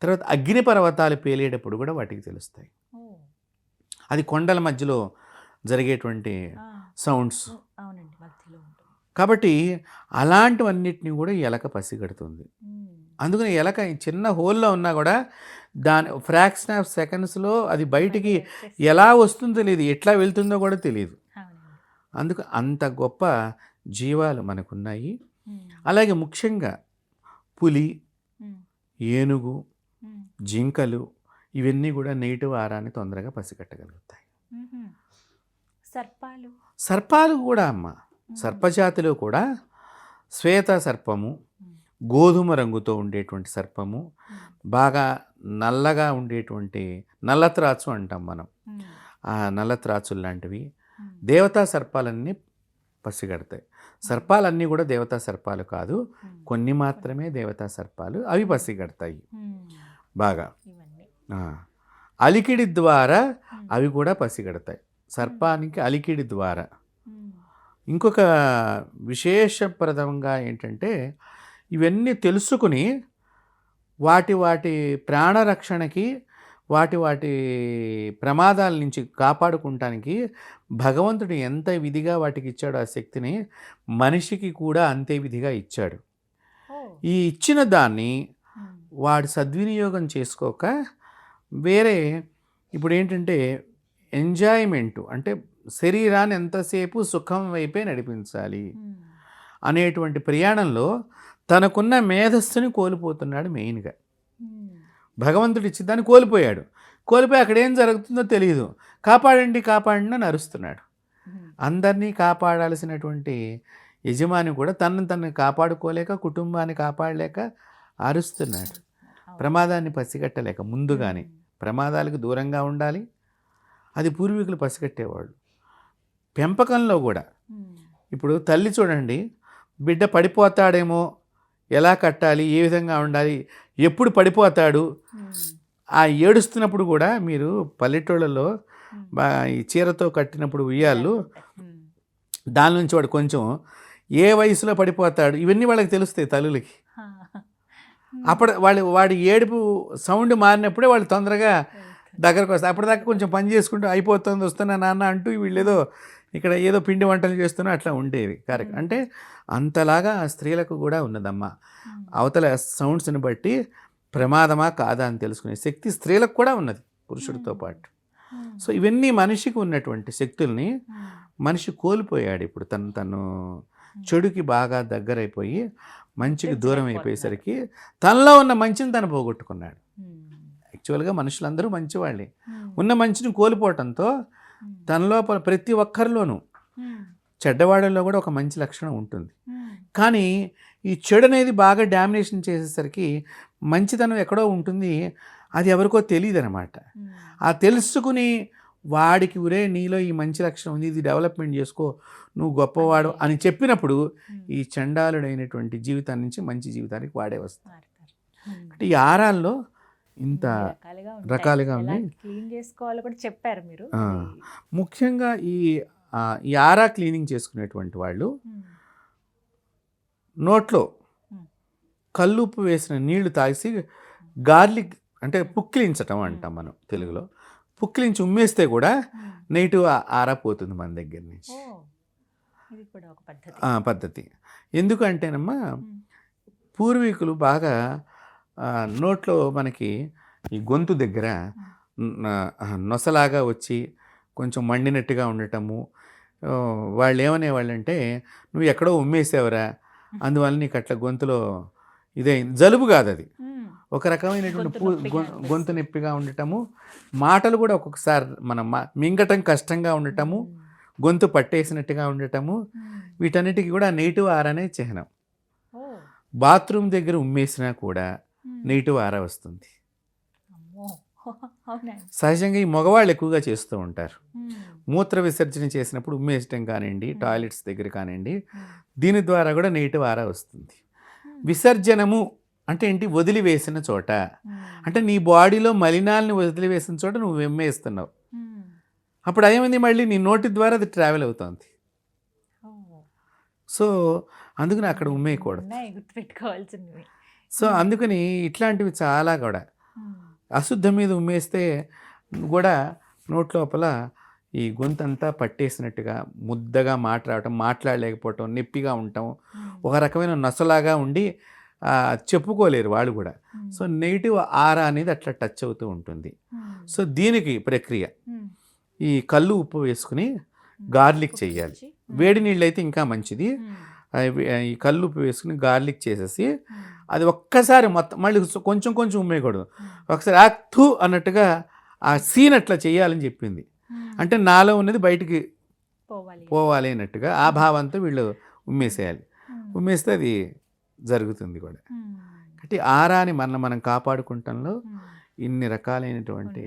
తర్వాత అగ్నిపర్వతాలు పేలేటప్పుడు కూడా వాటికి తెలుస్తాయి. అది కొండల మధ్యలో జరిగేటువంటి సౌండ్స్ కాబట్టి అలాంటివన్నిటిని కూడా ఎలక పసిగడుతుంది. అందుకని ఎలక చిన్న హోల్లో ఉన్నా కూడా దాని ఫ్రాక్షన్ ఆఫ్ సెకండ్స్లో అది బయటికి ఎలా వస్తుందో తెలియదు, ఎట్లా వెళ్తుందో కూడా తెలియదు. అందుకు అంత గొప్ప జీవాలు మనకున్నాయి. అలాగే ముఖ్యంగా పులి, ఏనుగు, జింకలు ఇవన్నీ కూడా నెగిటివ్ ఆరాన్ని తొందరగా పసిగట్టగలుగుతాయి. సర్పాలు కూడా అమ్మ, సర్పజాతిలో కూడా శ్వేత సర్పము, గోధుమ రంగుతో ఉండేటువంటి సర్పము, బాగా నల్లగా ఉండేటువంటి నల్లత్రాచు అంటాం మనం, ఆ నల్లత్రాచులు లాంటివి దేవతా సర్పాలన్నీ పసిగడతాయి. సర్పాలన్నీ కూడా దేవతా సర్పాలు కాదు, కొన్ని మాత్రమే దేవతా సర్పాలు, అవి పసిగడతాయి బాగా. అలికిడి ద్వారా అవి కూడా పసిగడతాయి. సర్పానికి అలికిడి ద్వారా. ఇంకొక విశేషప్రదంగా ఏంటంటే ఇవన్నీ తెలుసుకుని వాటి ప్రాణరక్షణకి వాటి ప్రమాదాల నుంచి కాపాడుకుంటానికి భగవంతుడు ఎంత విధిగా వాటికి ఇచ్చాడో ఆ శక్తిని మనిషికి కూడా అంతే విధిగా ఇచ్చాడు. ఈ ఇచ్చిన దాన్ని వాడు సద్వినియోగం చేసుకోక వేరే ఇప్పుడు ఏంటంటే ఎంజాయ్మెంటు అంటే శరీరాన్ని ఎంతసేపు సుఖం వైపే నడిపించాలి అనేటువంటి ప్రయాణంలో తనకున్న మేధస్సుని కోల్పోతున్నాడు. మెయిన్గా భగవంతుడు ఇచ్చి దాన్ని కోల్పోయి అక్కడ ఏం జరుగుతుందో తెలియదు. కాపాడండి అని అరుస్తున్నాడు. అందరినీ కాపాడాల్సినటువంటి యజమాని కూడా తనను కాపాడుకోలేక, కుటుంబాన్ని కాపాడలేక అరుస్తున్నాడు. ప్రమాదాన్ని పసిగట్టలేక ముందుగానే ప్రమాదాలకు దూరంగా ఉండాలి. అది పూర్వీకులు పసిగట్టేవాళ్ళు. పెంపకంలో కూడా ఇప్పుడు తల్లి చూడండి, బిడ్డ పడిపోతాడేమో, ఎలా కట్టాలి, ఏ విధంగా ఉండాలి, ఎప్పుడు పడిపోతాడు, ఆ ఏడుస్తున్నప్పుడు కూడా మీరు పల్లెటూళ్ళలో ఈ చీరతో కట్టినప్పుడు ఉయ్యాళ్ళు, దాని నుంచి వాడు కొంచెం ఏ వయసులో పడిపోతాడు ఇవన్నీ వాళ్ళకి తెలుస్తాయి తల్లులకి. అప్పుడు వాడి ఏడుపు సౌండ్ మారినప్పుడే వాళ్ళు తొందరగా దగ్గరకు వస్తారు. అప్పటిదాకా కొంచెం పని చేసుకుంటూ అయిపోతుంది వస్తున్నా నాన్న అంటూ వీళ్ళు ఇక్కడ ఏదో పిండి వంటలు చేస్తున్నా అట్లా ఉండేవి. కరెక్ట్. అంటే అంతలాగా స్త్రీలకు కూడా ఉన్నదమ్మా. అవతల సౌండ్స్ని బట్టి ప్రమాదమా కాదా అని తెలుసుకునే శక్తి స్త్రీలకు కూడా ఉన్నది పురుషుడితో పాటు. సో ఇవన్నీ మనిషికి ఉన్నటువంటి శక్తుల్ని మనిషి కోల్పోయాడు. ఇప్పుడు తను చెడుకి బాగా దగ్గరైపోయి మంచికి దూరం అయిపోయేసరికి తనలో ఉన్న మంచిని తను పోగొట్టుకున్నాడు. యాక్చువల్గా మనుషులందరూ మంచివాళ్ళే. ఉన్న మంచిని కోల్పోవటంతో తనలో ప్రతి ఒక్కరిలోనూ చెడ్డవాళ్ళలో కూడా ఒక మంచి లక్షణం ఉంటుంది. కానీ ఈ చెడు అనేది బాగా డామినేషన్ చేసేసరికి మంచితనం ఎక్కడో ఉంటుంది, అది ఎవరికో తెలియదు అనమాట. ఆ తెలుసుకుని వాడికి ఉరే నీలో ఈ మంచి లక్షణం ఉంది, ఇది డెవలప్మెంట్ చేసుకో, నువ్వు గొప్పవాడు అని చెప్పినప్పుడు ఈ చండాలుడైనటువంటి జీవితాన్ని నుంచి మంచి జీవితానికి వాడే వస్తాడు. అంటే ఈ ఆరాల్లో ఇంత రకాలుగా ఉంది. క్లీన్ చేసుకోవాలో కూడా చెప్పారు మీరు. ముఖ్యంగా ఈ ఆరా క్లీనింగ్ చేసుకునేటువంటి వాళ్ళు నోట్లో కల్లుప్పు వేసిన నీళ్లు తాగిసి గార్లిక్ అంటే పుక్కిలించటం అంటాం మనం తెలుగులో. పుక్కిలించి ఉమ్మేస్తే కూడా నెగిటివ్ ఆరా పోతుంది మన దగ్గర నుంచి. పద్ధతి ఎందుకంటేనమ్మా, పూర్వీకులు బాగా నోట్లో మనకి ఈ గొంతు దగ్గర నొసలాగా వచ్చి కొంచెం మండినట్టుగా ఉండటము, వాళ్ళు ఏమనేవాళ్ళంటే నువ్వు ఎక్కడో ఉమ్మేసావురా, అందువల్ల నీకు అట్లా గొంతులో ఇదే జలుబు కాదు, అది ఒక రకమైనటువంటి గొంతు నొప్పిగా ఉండటము, మాటలు కూడా ఒక్కొక్కసారి మనం మింగటం కష్టంగా ఉండటము, గొంతు పట్టేసినట్టుగా ఉండటము, వీటన్నిటికీ కూడా నెగిటివ్ ఆరానే చిహ్నం. బాత్రూమ్ దగ్గర ఉమ్మేసినా కూడా నెగిటివ్ ఆరా వస్తుంది. సహజంగా ఈ మగవాళ్ళు ఎక్కువగా చేస్తూ ఉంటారు. మూత్ర విసర్జన చేసినప్పుడు ఉమ్మేయటం కానివ్వండి, టాయిలెట్స్ దగ్గర కానివ్వండి, దీని ద్వారా కూడా నెగిటివ్ ఆరా వస్తుంది. విసర్జనము అంటే ఏంటి? వదిలివేసిన చోట. అంటే నీ బాడీలో మలినాల్ని వదిలివేసిన చోట నువ్వు వెమ్మేస్తున్నావు. అప్పుడు ఏమైంది, మళ్ళీ నీ నోటి ద్వారా అది ట్రావెల్ అవుతుంది. సో అందుకని అక్కడ ఉమ్మేయకూడదు. సో అందుకని ఇట్లాంటివి చాలా కూడా అశుద్ధం మీద ఉమ్మేస్తే కూడా నోట్ లోపల ఈ గొంతంతా పట్టేసినట్టుగా ముద్దగా మాట్లాడలేకపోవటం, నొప్పిగా ఉండటం, ఒక రకమైన నొసలాగా ఉండి చెప్పుకోలేరు వాళ్ళు కూడా. సో నెగిటివ్ ఆరా అనేది అట్లా టచ్ అవుతూ ఉంటుంది. సో దీనికి ప్రక్రియ ఈ కళ్ళు ఉప్పు వేసుకుని గార్లిక్ చేయాలి. వేడి నీళ్ళు అయితే ఇంకా మంచిది. ఈ కళ్ళు ఉప్పు వేసుకుని గార్లిక్ చేసేసి అది ఒక్కసారి మొత్తం మళ్ళీ కొంచెం కొంచెం ఉమ్మేయకూడదు, ఒకసారి యాక్తూ అన్నట్టుగా ఆ సీన్ అట్లా చేయాలని చెప్పింది. అంటే నాలో ఉన్నది బయటికి పోవాలి అన్నట్టుగా ఆ భావంతో వీళ్ళు ఉమ్మేసేయాలి. ఉమ్మేస్తే అది జరుగుతుంది కూడా. కాబట్టి ఆరాని మనం కాపాడుకుంటంలో ఇన్ని రకాలైనటువంటి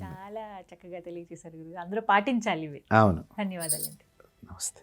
చాలా చక్కగా తెలియజేశారు. అందరూ పాటించాలి ఇవి. అవును. ధన్యవాదాలండి. నమస్తే.